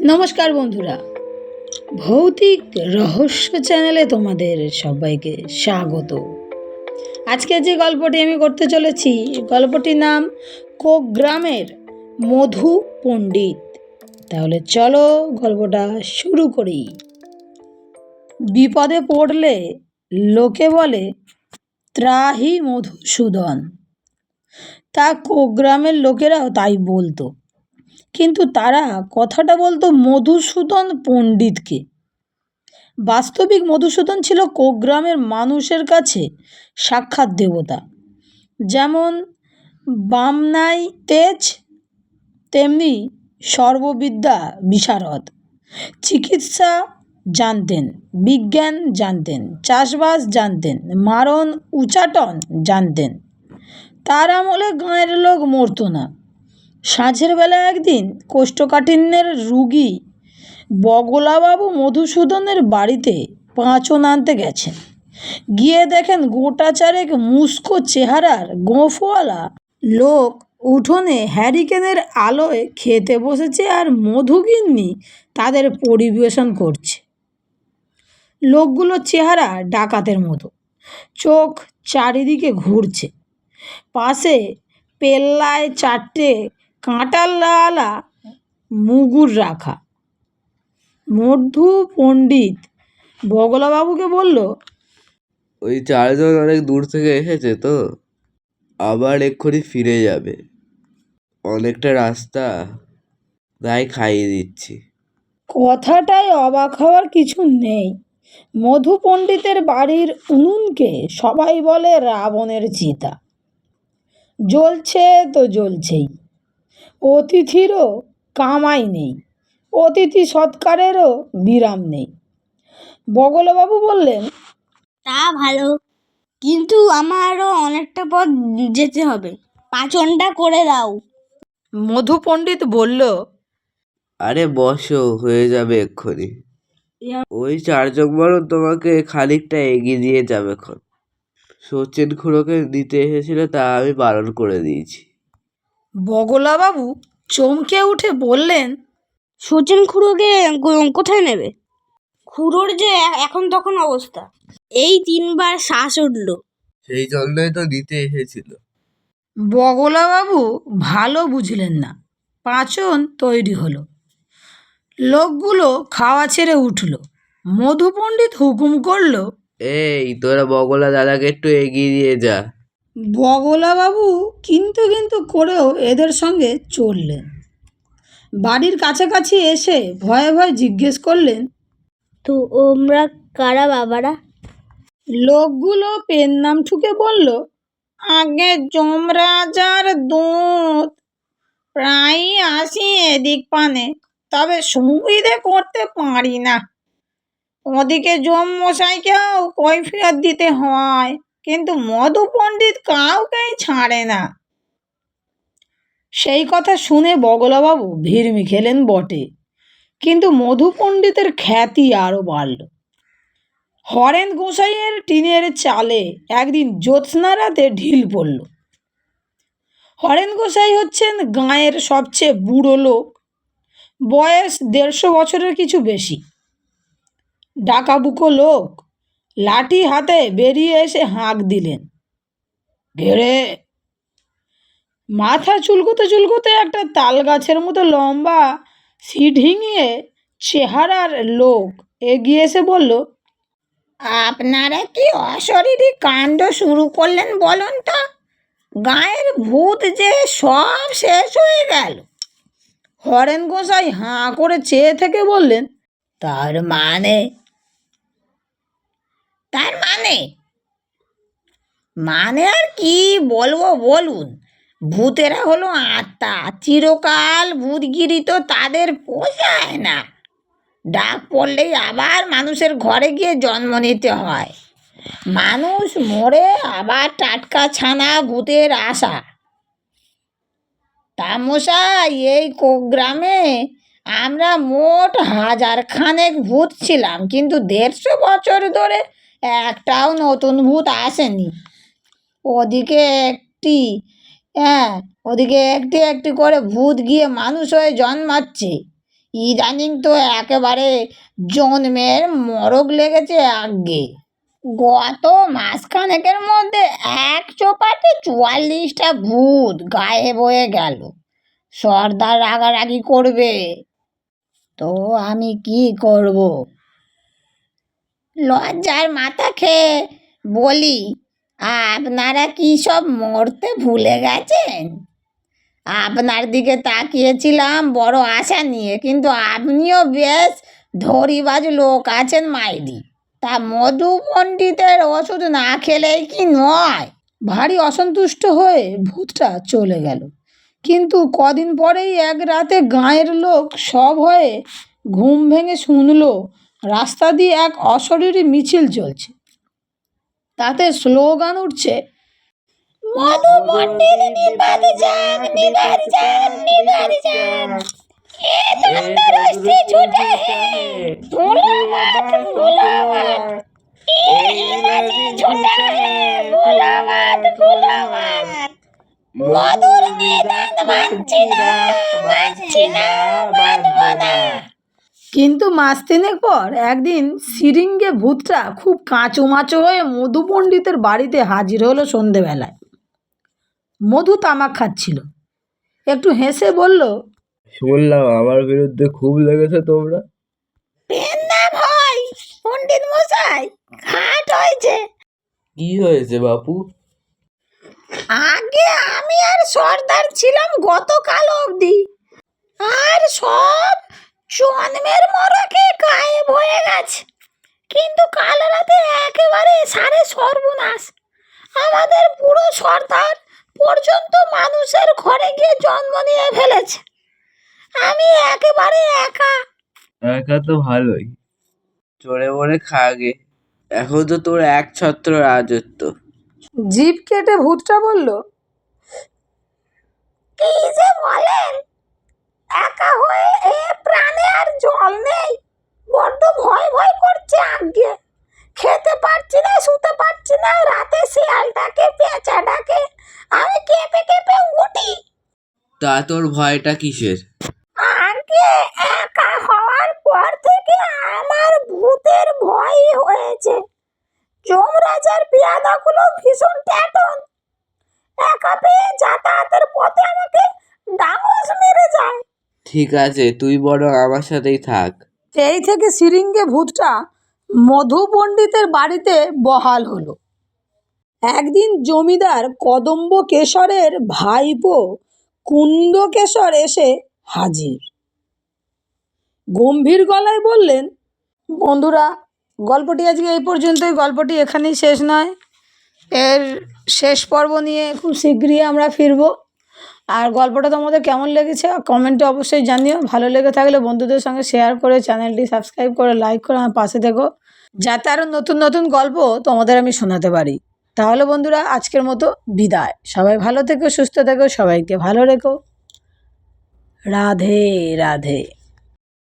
নমস্কার বন্ধুরা, ভৌতিক রহস্য চ্যানেলে তোমাদের সবাইকে স্বাগত। আজকে যে গল্পটি আমি করতে চলেছি, গল্পটির নাম কোগ্রামের মধু পণ্ডিত। তাহলে চলো গল্পটা শুরু করি। বিপদে পড়লে লোকে বলে ত্রাহি মধুসূদন। তা কোগ্রামের লোকেরাও তাই বলতো, কিন্তু তারা কথাটা বলতো মধুসূদন পণ্ডিতকে। বাস্তবিক মধুসূদন ছিল কোগ্রামের মানুষের কাছে সাক্ষাৎ দেবতা। যেমন বামনাই তেজ, তেমনি সর্ববিদ্যা বিশারদ। চিকিৎসা জানতেন, বিজ্ঞান জানতেন, চাষবাস জানতেন, মারণ উচাটন জানতেন। তার আমলে গাঁয়ের লোক মরতো না। সাঁঝের বেলা একদিন কোষ্ঠকাঠিন্যের রুগী বগলাবাবু মধুসূদনের বাড়িতে পাঁচন আনতে গেছেন। গিয়ে দেখেন গোটা চারেক মুস্কো চেহারার গোঁফওয়ালা লোক উঠোনে হ্যারিকেনের আলোয় খেতে বসেছে, আর মধুগিন্নি তাদের পরিবেশন করছে। লোকগুলোর চেহারা ডাকাতের মতো, চোখ চারিদিকে ঘুরছে। পাশে পেল্লায় চারটে কাঁটালওয়ালা মুগুর রাখা। মধু পণ্ডিত বগলাবাবুকে বলল, ওই চারজন অনেক দূর থেকে এসেছে তো, আবার এক্ষুনি ফিরে যাবে। অনেকটা রাস্তা, তাই খাইয়ে দিচ্ছি। কথাটায় অবাক হওয়ার কিছু নেই। মধু পণ্ডিতের বাড়ির উনুনকে সবাই বলে রাবণের চিতা। জ্বলছে তো জ্বলছেই। অতিথিরও কামাই নেই, অতিথি সৎকারেরও বিরাম নেই। বগলাবাবু বললেন, তা ভালো, কিন্তু আমারও অনেকটা পথ যেতে হবে, পাচনটা করে দাও। মধু পণ্ডিত বলল, আরে বসো, হয়ে যাবে এক্ষুনি। ওই চারজন বরং তোমাকে খানিকটা এগিয়ে দিয়ে যাবে এখন। সচিন খুড়োকে দিতে এসেছিল, তা আমি বারণ করে দিয়েছি। বগলাবাবু চমকে উঠে বললেন, সচিন খুড়োকে কোথায় নেবে? খুড়োর যে এখন তখন অবস্থা, এই 3বার শ্বাস উঠল। সেই জন্যই তো দিতে এসেছিল। বগলাবাবু ভালো বুঝলেন না। পাঁচন তৈরি হলো, লোকগুলো খাওয়া ছেড়ে উঠল। মধু পণ্ডিত হুকুম করল, এই তোরা বগলা দাদাকে একটু এগিয়ে দিয়ে যা। বগলাবাবু কিন্তু কিন্তু করেও এদের সঙ্গে চললেন। বাড়ির কাছাকাছি এসে ভয়ে ভয়ে জিজ্ঞেস করলেন, তো ওমরা কারা বাবারা? লোকগুলো পেন নাম ঠুকে বলল, আগে যমরাজার দূত, প্রায়ই আসি এদিক পানে, তবে সুবিধে করতে পারি না। ওদিকে যম মশাইকেও কৈফিয়ত দিতে হয়, কিন্তু মধু পণ্ডিত কাউকেই ছাড়ে না। সেই কথা শুনে বগলাবাবু ভিড়মি খেলেন বটে, কিন্তু মধু পণ্ডিতের খ্যাতি আরও বাড়ল। হরেন গোসাইয়ের টিনের চালে একদিন জ্যোৎস্না রাতে ঢিল পড়ল। হরেন গোসাই হচ্ছেন গাঁয়ের সবচেয়ে বুড়ো লোক, বয়স 150 বছরের কিছু বেশি। ডাকাবুকো লোক। লাঠি হাতে বেরিয়ে এসে হাঁক দিলেন, ঘেরে। মাথা চুলকোতে চুলকোতে একটা তাল গাছের মতো লম্বা সিঢিঙিয়ে চেহারার লোক এগিয়ে এসে বলল, আপনারা কি অশরীরী কাণ্ড শুরু করলেন বলুন তো? গায়ের ভূত যে সব শেষ হয়ে গেল। হরেন গোসাই হাঁ করে চেয়ে থেকে বললেন, তার মানে? তার মানে মানে আর কি বলবো বলুন? ভূতেরা হলো আত্মা, চিরকাল ভূতগিরি তো তাদের পোষায় না। ডাক পড়লেই আবার মানুষের ঘরে গিয়ে জন্ম নিতে হয়। মানুষ মরে আবার টাটকা ছানা ভূতের আশা। তামশাই এই কোগ্রামে আমরা মোট 1000 খানেক ভূত ছিলাম, কিন্তু 150 বছর ধরে একটাও নতুন ভূত আসেনি। ওদিকে একটি ওদিকে একটি একটি করে ভূত গিয়ে মানুষ হয়ে জন্মাচ্ছে। ইদানিং তো একেবারে জন্মের মরক লেগেছে আগে। গত মাসখানেকের মধ্যে এক চোপাতে 44টা ভূত গায়েব হয়ে গেল। সর্দার রাগারাগি করবে, তো আমি কি করব? লজ্জার মাথা খেয়ে বলি, আপনারা কি সব মরতে ভুলে গেছেন? আপনার দিকে তাকিয়েছিলাম বড় আশা নিয়ে, কিন্তু আপনিও বেশ ধরিবাজ লোক আছেন মাইরি। তা মধু পণ্ডিতের ওষুধ না খেলেই কি নয়? ভারী অসন্তুষ্ট হয়ে ভূতটা চলে গেল। কিন্তু কদিন পরেই এক রাতে গাঁয়ের লোক সব হয়ে ঘুম ভেঙে শুনল রাস্তা দিয়ে এক অশরীরী মিছিল চলছে। তাতে স্লোগান উঠছে, মধু পণ্ডিত নিবাদ যান, নিবাদ যান, নিবাদ যান। এ তন্দুরুস্তি ছুটে হে, ভোলাবাদ, ভোলাবাদ। এ ইলাজি ছুটে হে, ভোলাবাদ, ভোলাবাদ। মধুর নিদান মানছি না, মানছি না, মানব না। কিন্তু মাস তিনেক পর একদিন সিরিঙ্গে ভূতটা খুব কাঁচুমাচু হয়ে মধু পণ্ডিতের বাড়িতে হাজির হলো সন্ধেবেলায়। মধু তামাক খাচ্ছিল, একটু হেসে বলল, শুনলাম আমার বিরুদ্ধে খুব লেগেছে তোমরা। না ভাই পণ্ডিত মশাই, ঘাট হয়েছে। কি হয়েছে বাপু? আগে আমি আর সর্দার ছিলাম গতকাল অবধি, আর সব জন্মের মরকে গায়েব হয়ে গেছে। কিন্তু কাল রাতে একেবারে সারে সর্বনাশ। আমাদের পুরো সর্দার পর্যন্ত মানুষের ঘরে গিয়ে জন্ম নিয়ে ফেলেছে। আমি একেবারে একা। একা তো ভালোই, চড়ে মরে খাগে। এখন তো তোর এক ছত্র রাজত্ব। জিভ কেটে ভূতটা বলল, কি যে বলেন, একা হয়ে এ প্রাণে আর জল নেই। বড্ড ভয় ভয় করছে আগে। খেতে পারছি না, শুতে পারছি না। রাতে শিয়াল ডাকে, পেঁচা ডাকে, আমি কেঁপে কেঁপে উঠি। তা তোর ভয়টা কিসের? আগে একা হওয়ার পর থেকে আমার ভূতের ভয় হয়েছে। যমরাজার পেয়াদাগুলো ভীষণ ট্যাটন। একা পেয়ে যাতায়াতের পথে আমাকে ডাঙস মেরে যায়। ঠিক আছে, তুই বরং আমার সাথেই থাক। সেই থেকে সিরিঙ্গে ভূতটা মধু পণ্ডিতের বাড়িতে বহাল হলো। একদিন জমিদার কদম্ব কেশরের ভাইপো কুন্দ কেশর এসে হাজির। গম্ভীর গলায় বললেন, বন্ধুরা, গল্পটি আজকে এই পর্যন্তই। গল্পটি এখানেই শেষ নয়, এর শেষ পর্ব নিয়ে খুব শীঘ্রই আমরা ফিরব। আর গল্পটা তোমাদের কেমন লেগেছে কমেন্টে অবশ্যই জানিও। ভালো লেগে থাকলে বন্ধুদের সঙ্গে শেয়ার করে চ্যানেলটি সাবস্ক্রাইব করে লাইক করে আমার পাশে থেকো, যাতে আরও নতুন নতুন গল্প তোমাদের আমি শোনাতে পারি। তাহলে বন্ধুরা, আজকের মতো বিদায়। সবাই ভালো থেকো, সুস্থ থেকো, সবাইকে ভালো রেখো। রাধে রাধে।